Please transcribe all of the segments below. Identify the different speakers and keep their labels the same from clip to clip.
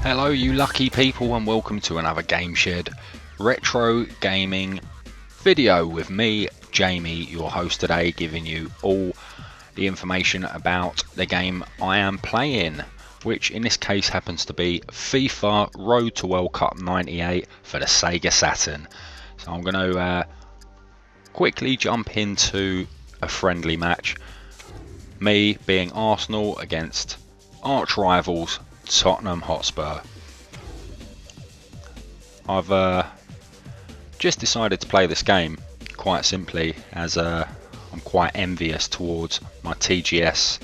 Speaker 1: Hello you lucky people, and welcome to another Game Shed retro gaming video with me, Jamie, your host today, giving you all the information about the game I am playing, which in this case happens to be FIFA Road to World Cup 98 for the Sega Saturn. So I'm going to quickly jump into a friendly match, me being Arsenal against arch rivals Tottenham Hotspur. I've just decided to play this game quite simply as I'm quite envious towards my TGS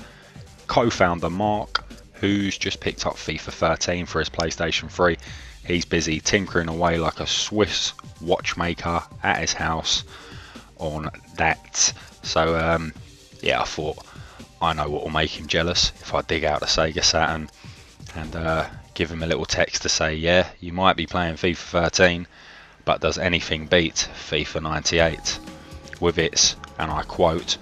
Speaker 1: co-founder Mark, who's just picked up FIFA 13 for his PlayStation 3. He's busy tinkering away like a Swiss watchmaker at his house on that. So yeah, I thought I know what will make him jealous if I dig out the Sega Saturn and give him a little text to say, yeah, you might be playing FIFA 13, but does anything beat FIFA 98 with its, and I quote,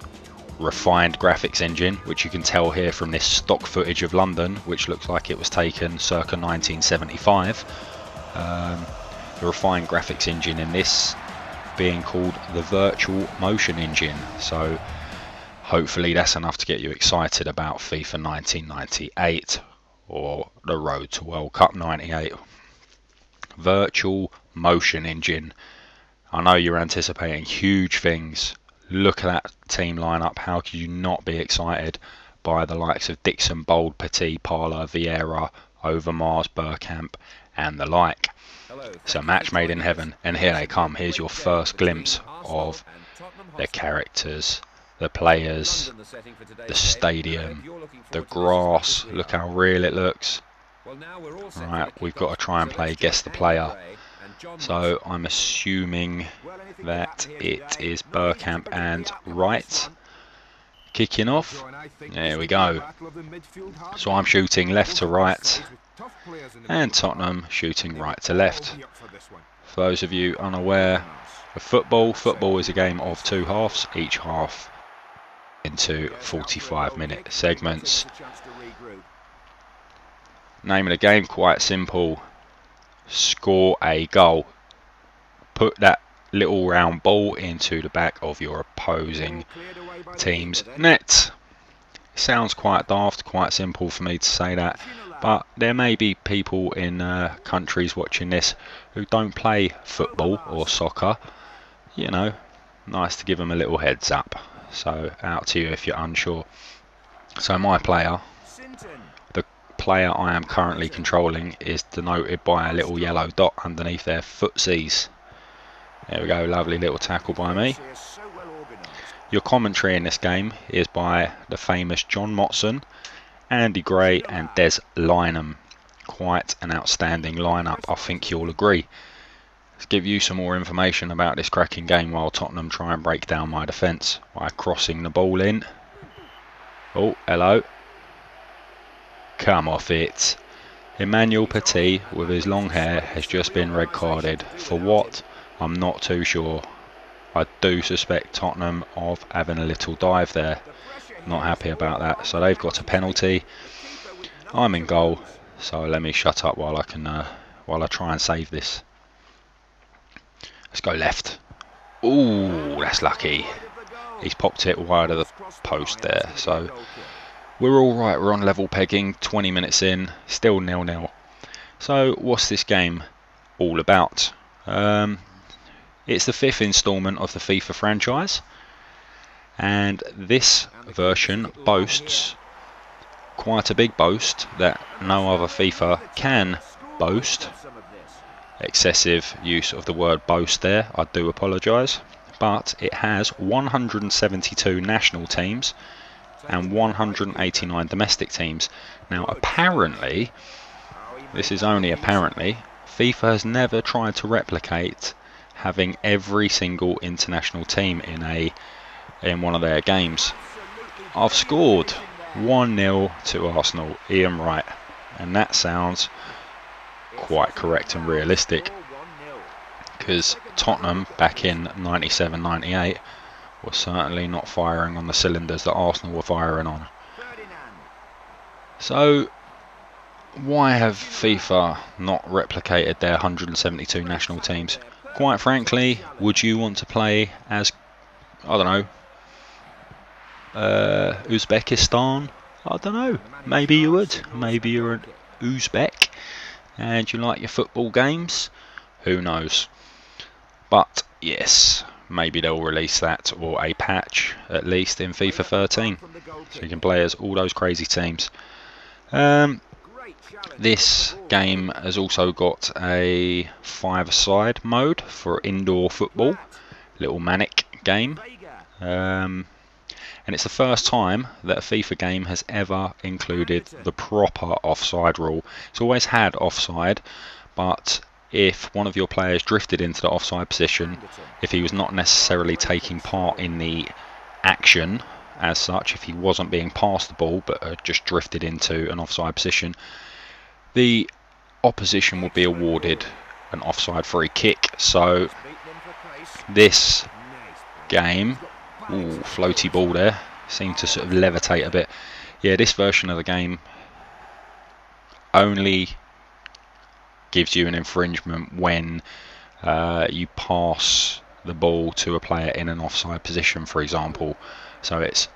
Speaker 1: refined graphics engine, which you can tell here from this stock footage of London, which looks like it was taken circa 1975. The refined graphics engine in this being called the virtual motion engine. So hopefully that's enough to get you excited about FIFA 1998 or the Road to World Cup 98. Virtual motion engine. I know you're anticipating huge things. Look at that team lineup. How could you not be excited by the likes of Dixon, Bold, Petit, Parler, Vieira, Overmars, Bergkamp and the like? It's a match made in heaven, and here they come. Here's your first glimpse of the characters, the players, the stadium, the grass. Look how real it looks. Right, we've got to try and play guess the player. So I'm assuming that it is Bergkamp and Wright kicking off. There we go. So I'm shooting left to right and Tottenham shooting right to left. For those of you unaware of football, football is a game of two halves, each half into 45-minute segments. Name of the game, quite simple: score a goal. Put that little round ball into the back of your opposing team's net. Sounds quite daft, quite simple for me to say that, but there may be people in countries watching this who don't play football or soccer. You know, nice to give them a little heads up. So out to you if you're unsure. So my player, the player I am currently controlling, is denoted by a little yellow dot underneath their footsies. There we go, lovely little tackle by me. Your commentary in this game is by the famous John Motson, Andy Gray and Des Lynam. Quite an outstanding lineup, I think you'll agree. Let's give you some more information about this cracking game while Tottenham try and break down my defence by crossing the ball in. Oh, hello. Come off it. Emmanuel Petit, with his long hair, has just been red carded. For what? I'm not too sure. I do suspect Tottenham of having a little dive there. Not happy about that. So they've got a penalty. I'm in goal, so let me shut up while I try and save this. Let's go left. Ooh, that's lucky. He's popped it wide of the post there. So we're all right. We're on level pegging. 20 minutes in, still 0-0. So what's this game all about? It's the 5th instalment of the FIFA franchise, and this version boasts quite a big boast that no other FIFA can boast. Excessive use of the word boast there, I do apologise, but it has 172 national teams and 189 domestic teams. Now apparently, this is only apparently, FIFA has never tried to replicate having every single international team in one of their games. I've scored 1-0 to Arsenal, Ian Wright, and that sounds quite correct and realistic, because Tottenham back in 97-98 was certainly not firing on the cylinders that Arsenal were firing on. So why have FIFA not replicated their 172 national teams? Quite frankly, would you want to play as, I don't know, Uzbekistan? I don't know. Maybe you would. Maybe you're an Uzbek and you like your football games. Who knows? But yes, maybe they'll release that, or a patch at least, in FIFA 13, so you can play as all those crazy teams. This game has also got a 5-a-side mode for indoor football, little manic game. And it's the first time that a FIFA game has ever included the proper offside rule. It's always had offside, but if one of your players drifted into the offside position, if he was not necessarily taking part in the action as such, if he wasn't being passed the ball but just drifted into an offside position, the opposition would be awarded an offside free kick. So this game, floaty ball there, seemed to sort of levitate a bit. Yeah, this version of the game only gives you an infringement when you pass the ball to a player in an offside position, for example. So it's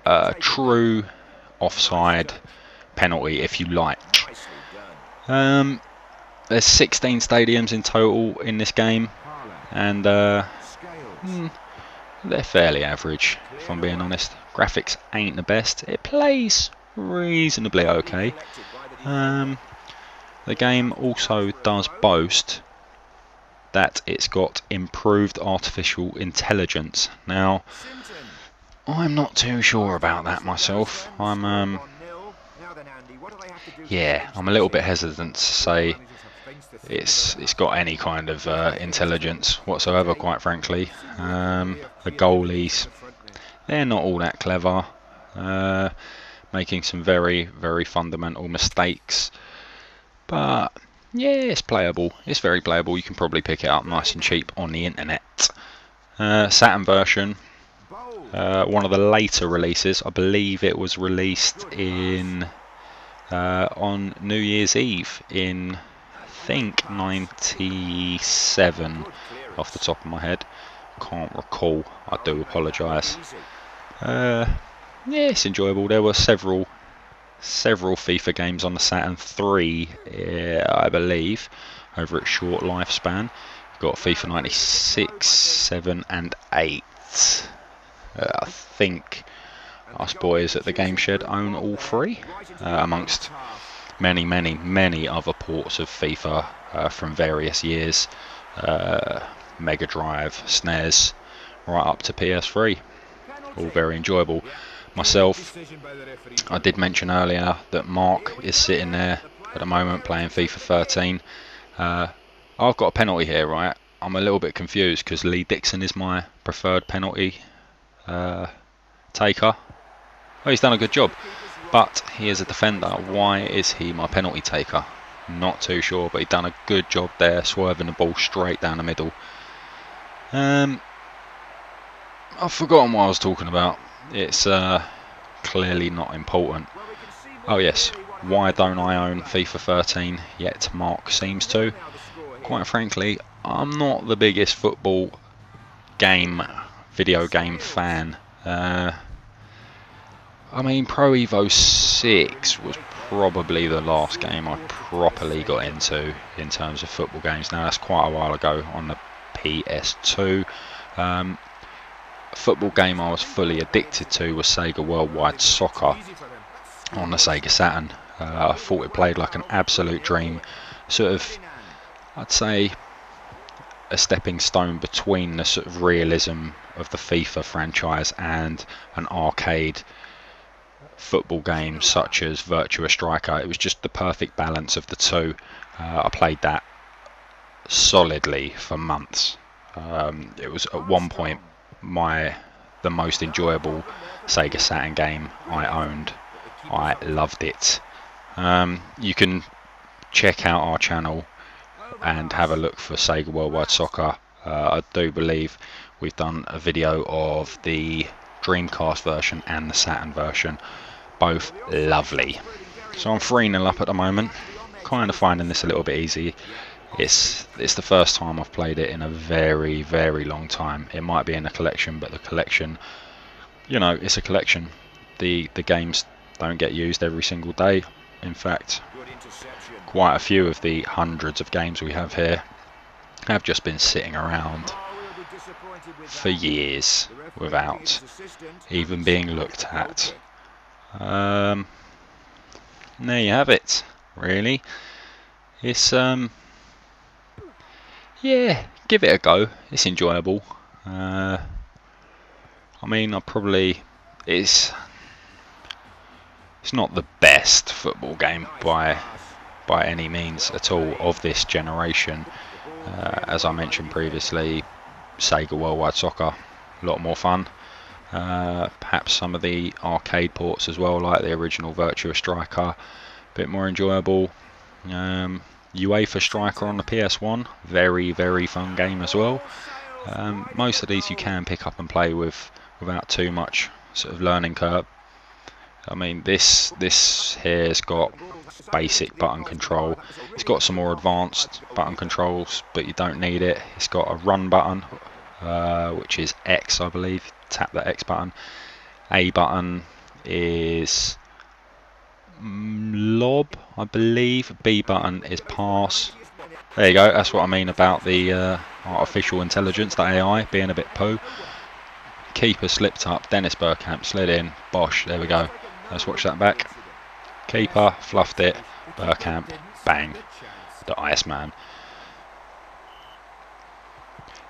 Speaker 1: a true offside penalty, if you like. There's 16 stadiums in total in this game, and they're fairly average, if I'm being honest. Graphics ain't the best. It plays reasonably okay. The game also does boast that it's got improved artificial intelligence. Now, I'm not too sure about that myself. I'm a little bit hesitant to say it's got any kind of intelligence whatsoever, quite frankly. The goalies, they're not all that clever, making some very, very fundamental mistakes. But yeah, it's playable. It's very playable. You can probably pick it up nice and cheap on the internet. Saturn version, one of the later releases. I believe it was released in on New Year's Eve in, I think, 97, off the top of my head. Can't recall. I do apologise. Yeah, it's enjoyable. There were several FIFA games on the Saturn, 3, I believe, over its short lifespan. You've got FIFA 96, 7 and 8. I think us boys at the Game Shed own all 3, amongst many, many, many other ports of FIFA from various years. Mega Drive, SNES, right up to PS3. All very enjoyable. Myself, I did mention earlier that Mark is sitting there at the moment playing FIFA 13. I've got a penalty here, right? I'm a little bit confused because Lee Dixon is my preferred penalty taker. Oh, he's done a good job, but he is a defender. Why is he my penalty taker? Not too sure, but he's done a good job there, swerving the ball straight down the middle. I've forgotten what I was talking about. It's clearly not important. Oh yes, why don't I own FIFA 13 yet? Mark seems to. Quite frankly, I'm not the biggest football video game fan. I mean, Pro Evo 6 was probably the last game I properly got into in terms of football games. Now, that's quite a while ago on the PS2. A football game I was fully addicted to was Sega Worldwide Soccer on the Sega Saturn. I thought it played like an absolute dream. Sort of, I'd say, a stepping stone between the sort of realism of the FIFA franchise and an arcade football game such as Virtua Striker. It was just the perfect balance of the two. I played that solidly for months. It was at one point the most enjoyable Sega Saturn game I owned. I loved it. You can check out our channel and have a look for Sega Worldwide Soccer. I do believe we've done a video of the Dreamcast version and the Saturn version. Both lovely. So I'm 3-0 up at the moment. Kind of finding this a little bit easy. It's the first time I've played it in a very, very long time. It might be in a collection, but the collection, you know, it's a collection. The games don't get used every single day. In fact, quite a few of the hundreds of games we have here have just been sitting around for years without even being looked at. There you have it. Really, it's yeah, give it a go. It's enjoyable. I mean, it's not the best football game by any means at all of this generation. As I mentioned previously, Sega Worldwide Soccer, a lot more fun. Perhaps some of the arcade ports as well, like the original Virtua Striker, a bit more enjoyable. UEFA Striker on the PS1, very, very fun game as well. Most of these you can pick up and play with without too much sort of learning curve. I mean, this here's got basic button control. It's got some more advanced button controls, but you don't need it. It's got a run button, which is X, I believe. Tap the X button. A button is lob, I believe. B button is pass. There you go. That's what I mean about the artificial intelligence, the AI being a bit poo. Keeper slipped up. Dennis Bergkamp slid in. Bosh. There we go. Let's watch that back. Keeper fluffed it. Bergkamp, bang. The Iceman.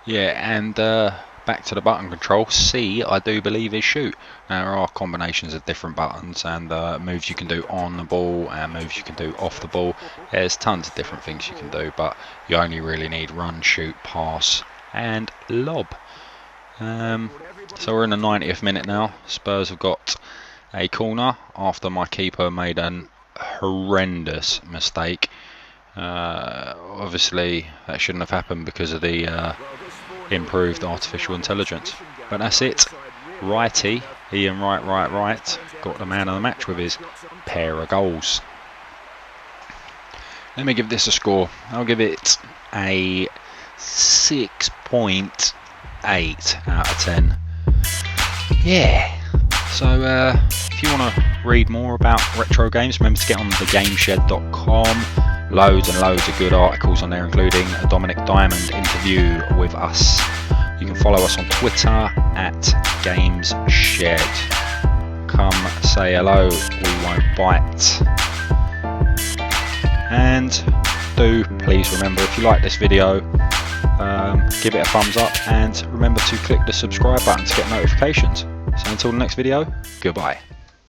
Speaker 1: Yeah, and back to the button control. C, I do believe, is shoot. Now, there are combinations of different buttons and moves you can do on the ball and moves you can do off the ball. There's tons of different things you can do, but you only really need run, shoot, pass and lob. So we're in the 90th minute now. Spurs have got a corner after my keeper made an horrendous mistake. Obviously that shouldn't have happened because of the improved artificial intelligence, but that's it. Righty, Ian Wright got the man of the match with his pair of goals. Let me give this a score. I'll give it a 6.8 out of 10. Yeah. So if you want to read more about retro games, remember to get on thegameshed.com. Loads and loads of good articles on there, including a Dominic Diamond interview with us. You can follow us on Twitter at GamesShed. Come say hello, we won't bite. And do please remember, if you like this video, give it a thumbs up and remember to click the subscribe button to get notifications. So until the next video, goodbye.